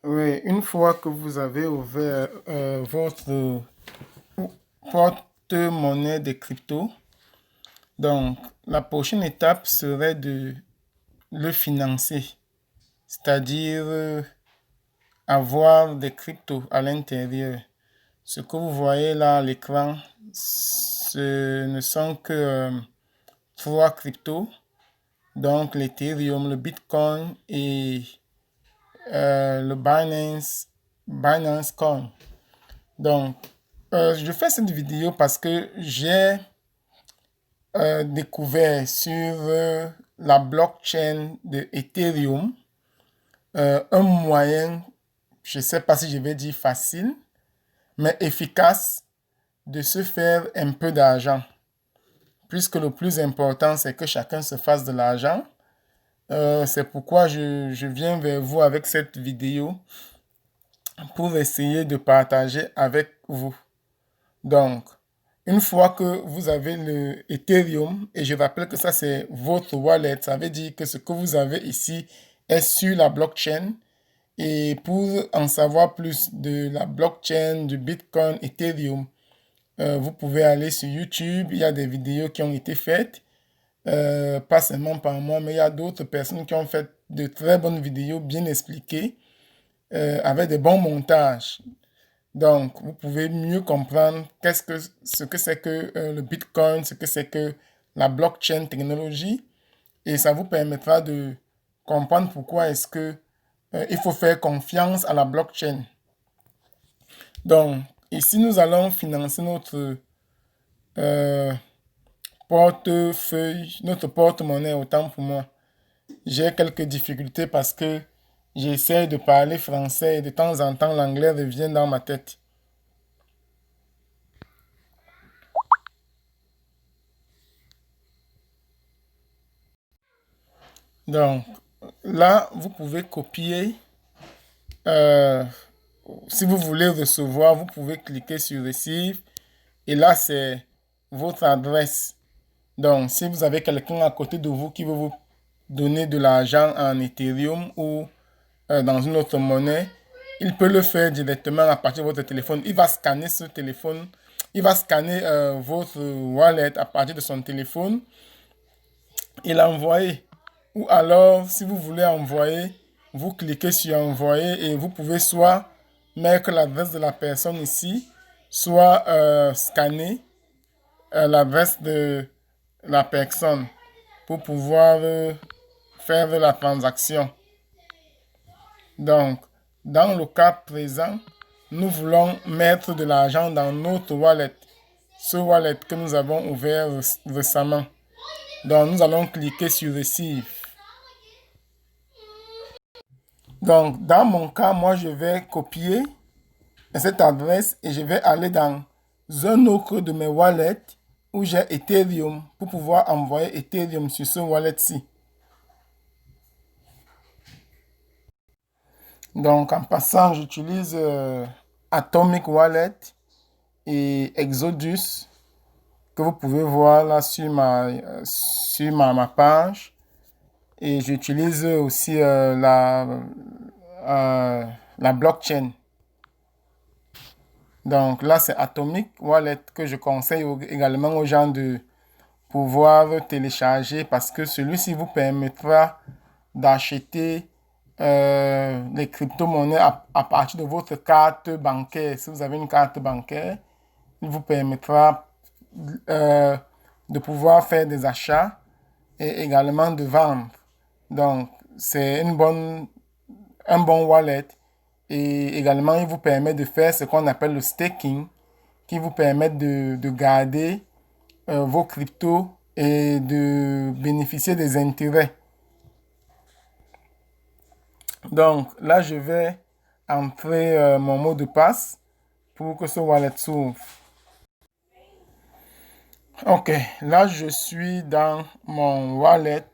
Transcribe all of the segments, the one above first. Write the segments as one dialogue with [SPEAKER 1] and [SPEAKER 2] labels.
[SPEAKER 1] Oui, une fois que vous avez ouvert votre porte-monnaie de crypto, donc la prochaine étape serait de le financer, c'est-à-dire avoir des cryptos à l'intérieur. Ce que vous voyez là à l'écran, ce ne sont que trois cryptos, donc l'Ethereum, le Bitcoin et le Binance Coin. Donc, je fais cette vidéo parce que j'ai découvert sur la blockchain de Ethereum un moyen, je ne sais pas si je vais dire facile, mais efficace de se faire un peu d'argent. Puisque le plus important, c'est que chacun se fasse de l'argent. C'est pourquoi je viens vers vous avec cette vidéo pour essayer de partager avec vous. Donc, une fois que vous avez le Ethereum, et je rappelle que ça c'est votre wallet, ça veut dire que ce que vous avez ici est sur la blockchain. Et pour en savoir plus de la blockchain, du Bitcoin, Ethereum, vous pouvez aller sur YouTube. Il y a des vidéos qui ont été faites, pas seulement par moi, mais il y a d'autres personnes qui ont fait de très bonnes vidéos bien expliquées, avec de bons montages. Donc, vous pouvez mieux comprendre ce que c'est que le Bitcoin, ce que c'est que la blockchain technologie, et ça vous permettra de comprendre pourquoi est-ce que il faut faire confiance à la blockchain. Donc, ici, nous allons financer notre euh, portefeuille, notre porte-monnaie, autant pour moi. J'ai quelques difficultés parce que j'essaie de parler français et de temps en temps, l'anglais revient dans ma tête. Donc, là, vous pouvez copier. euh, Si vous voulez recevoir, vous pouvez cliquer sur Receive. Et là, c'est votre adresse. Donc, si vous avez quelqu'un à côté de vous qui veut vous donner de l'argent en Ethereum ou dans une autre monnaie, il peut le faire directement à partir de votre téléphone. Il va scanner ce téléphone. Il va scanner votre wallet à partir de son téléphone et l'envoyer. Ou alors, si vous voulez envoyer, vous cliquez sur envoyer et vous pouvez soit mettre l'adresse de la personne ici, soit scanner l'adresse de la personne pour pouvoir faire la transaction. Donc, dans le cas présent, nous voulons mettre de l'argent dans notre wallet, ce wallet que nous avons ouvert récemment. Donc, nous allons cliquer sur Receive. Donc, dans mon cas, moi, je vais copier cette adresse et je vais aller dans un autre de mes wallets où j'ai Ethereum pour pouvoir envoyer Ethereum sur ce wallet-ci. Donc, en passant, j'utilise Atomic Wallet et Exodus que vous pouvez voir là sur ma page. Et j'utilise aussi la blockchain. Donc là, c'est Atomic Wallet que je conseille également aux gens de pouvoir télécharger parce que celui-ci vous permettra d'acheter les crypto-monnaies à partir de votre carte bancaire. Si vous avez une carte bancaire, il vous permettra euh, de pouvoir faire des achats et également de vendre. Donc, c'est un bon wallet et également il vous permet de faire ce qu'on appelle le staking qui vous permet de garder vos cryptos et de bénéficier des intérêts. Donc là, je vais entrer mon mot de passe pour que ce wallet s'ouvre. Ok, là je suis dans mon wallet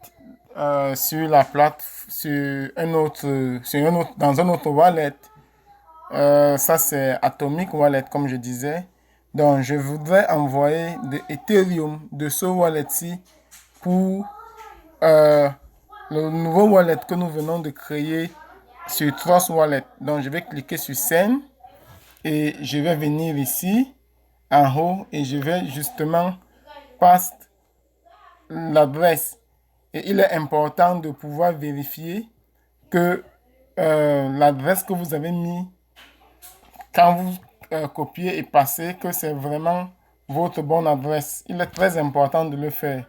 [SPEAKER 1] sur la plate, dans un autre wallet. Ça c'est Atomic Wallet comme je disais. Donc je voudrais envoyer de Ethereum de ce wallet-ci pour euh, le nouveau wallet que nous venons de créer sur Trust Wallet. Donc, je vais cliquer sur Send et je vais venir ici en haut et je vais justement passer l'adresse. Et il est important de pouvoir vérifier que l'adresse que vous avez mis quand vous copiez et passez, que c'est vraiment votre bonne adresse. Il est très important de le faire.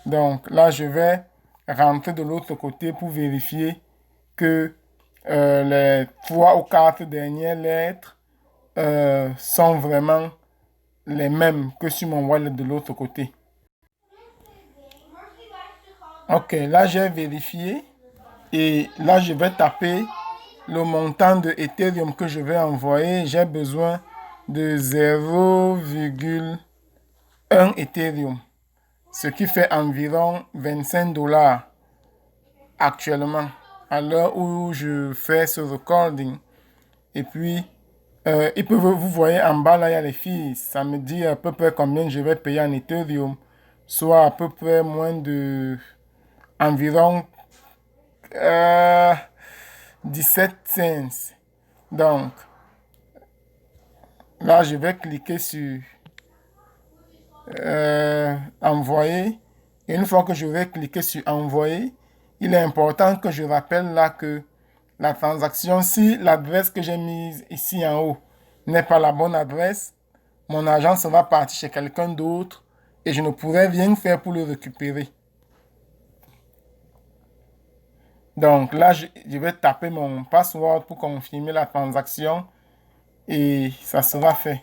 [SPEAKER 1] Donc là, je vais rentrer de l'autre côté pour vérifier que les 3 ou 4 dernières lettres sont vraiment les mêmes que sur mon wallet de l'autre côté. Ok, là j'ai vérifié et là je vais taper le montant de Ethereum que je vais envoyer. J'ai besoin de 0,1 Ethereum, ce qui fait environ 25 $ actuellement à l'heure où je fais ce recording. Et puis, vous voyez en bas, là, il y a les fees. Ça me dit à peu près combien je vais payer en Ethereum, soit à peu près moins de environ 17 cents. Donc, là, je vais cliquer sur envoyer. Et une fois que je vais cliquer sur envoyer, il est important que je rappelle là que la transaction, si l'adresse que j'ai mise ici en haut n'est pas la bonne adresse, mon argent sera parti chez quelqu'un d'autre et je ne pourrai rien faire pour le récupérer. Donc là, je vais taper mon password pour confirmer la transaction et ça sera fait.